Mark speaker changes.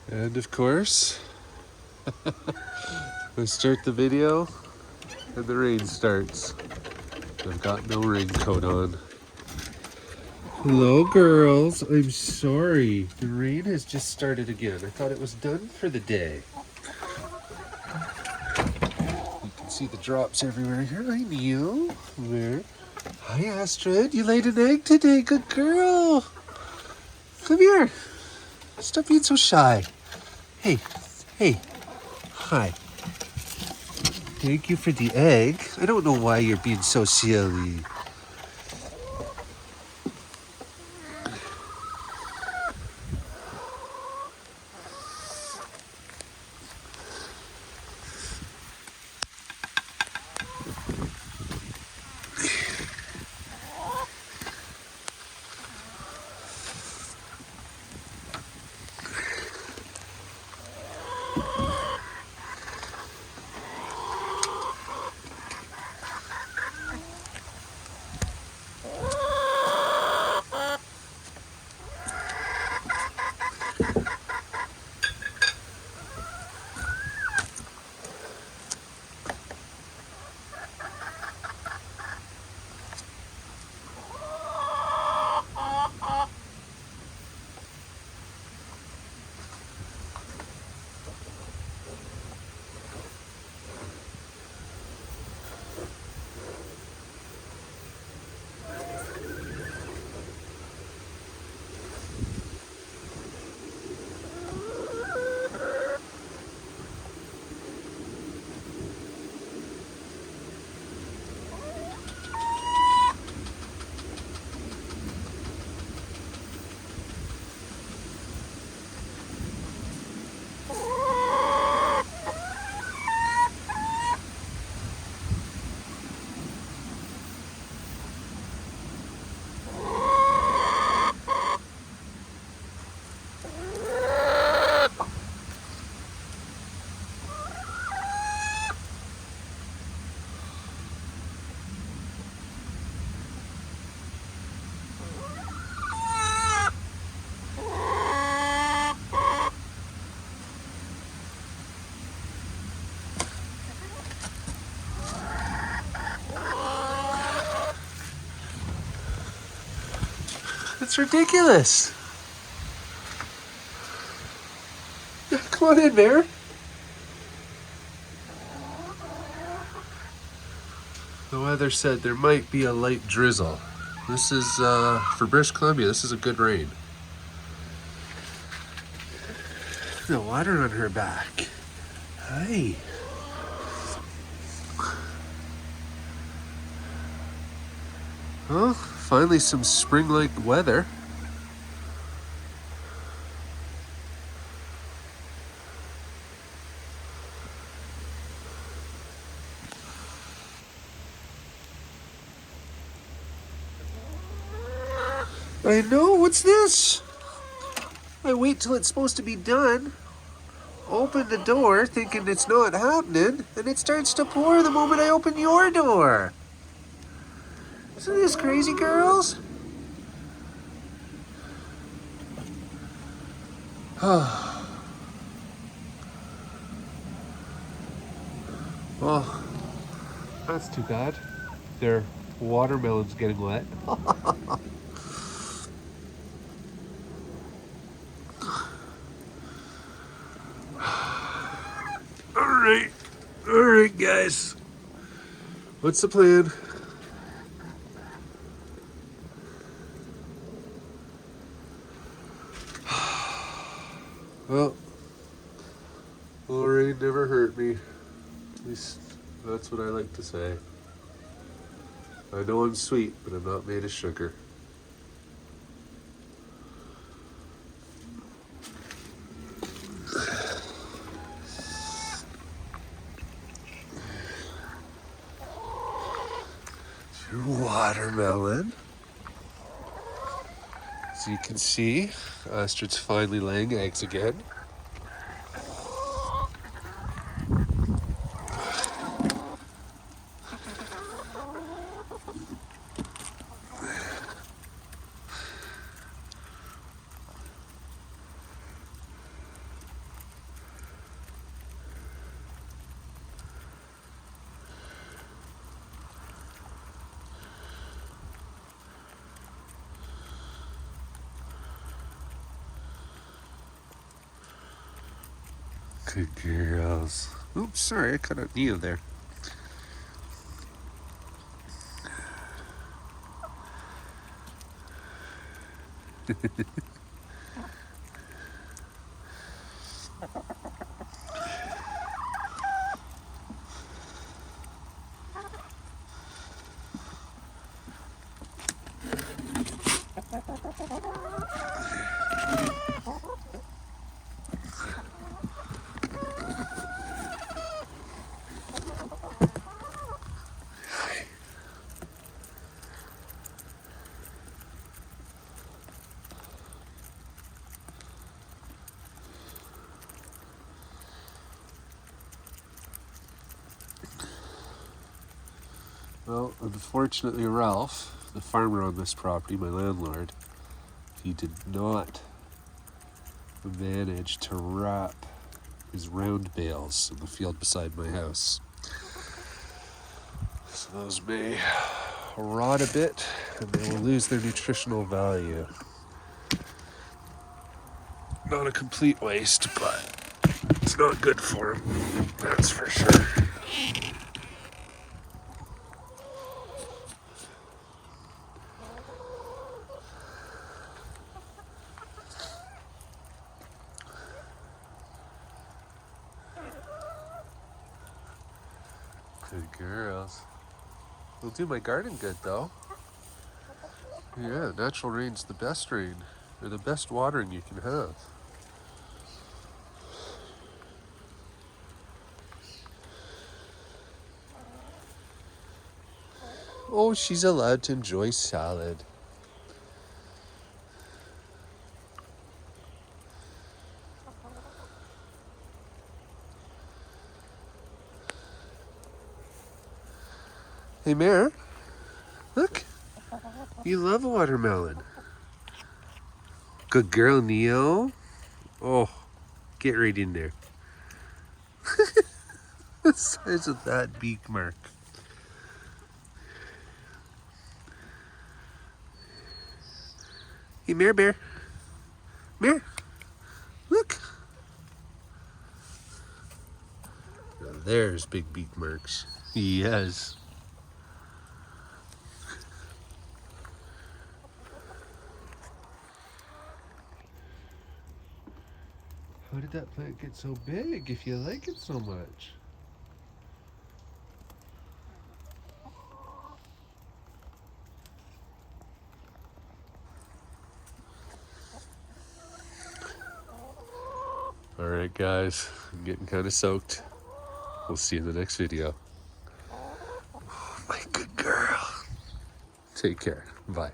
Speaker 1: And of course, I start the video and the rain starts. I've got no raincoat on. Hello, girls. I'm sorry. The rain has just started again. I thought it was done for the day. You can see the drops everywhere here. Hi, Neil. Where? Hi, Astrid. You laid an egg today. Good girl. Come here. Stop being so shy. Hey. Hey. Hi. Thank you for the egg. I don't know why you're being so silly. That's ridiculous. Come on in, Bear. The weather said there might be a light drizzle. This is, for British Columbia, this is a good rain. The water on her back. Hi. Well, finally some spring-like weather. I know, what's this? I wait till it's supposed to be done, open the door thinking it's not happening, and it starts to pour the moment I open your door. Isn't this crazy, girls? Well, that's too bad. Their watermelon's getting wet. All right, guys. What's the plan? Well, rain never hurt me. At least that's what I like to say. I know I'm sweet, but I'm not made of sugar. Watermelon. As you can see, Astrid's finally laying eggs again. Good girls. Oops, sorry, I cut out Neo there. Well, unfortunately, Ralph, the farmer on this property, my landlord, he did not manage to wrap his round bales in the field beside my house. So those may rot a bit and they will lose their nutritional value. Not a complete waste, but it's not good for them, that's for sure. Good girls. Will do my garden good though. Yeah, natural rain's the best rain, or the best watering you can have. Oh, she's allowed to enjoy salad. Hey, Mare, look. You love watermelon. Good girl, Neo. Oh, get right in there. The size of that beak mark. Hey, Mare Bear. Mare, look. Now there's big beak marks. Yes. How did that plant get so big if you like it so much? Alright guys, I'm getting kind of soaked. We'll see you in the next video. Oh, my good girl. Take care. Bye.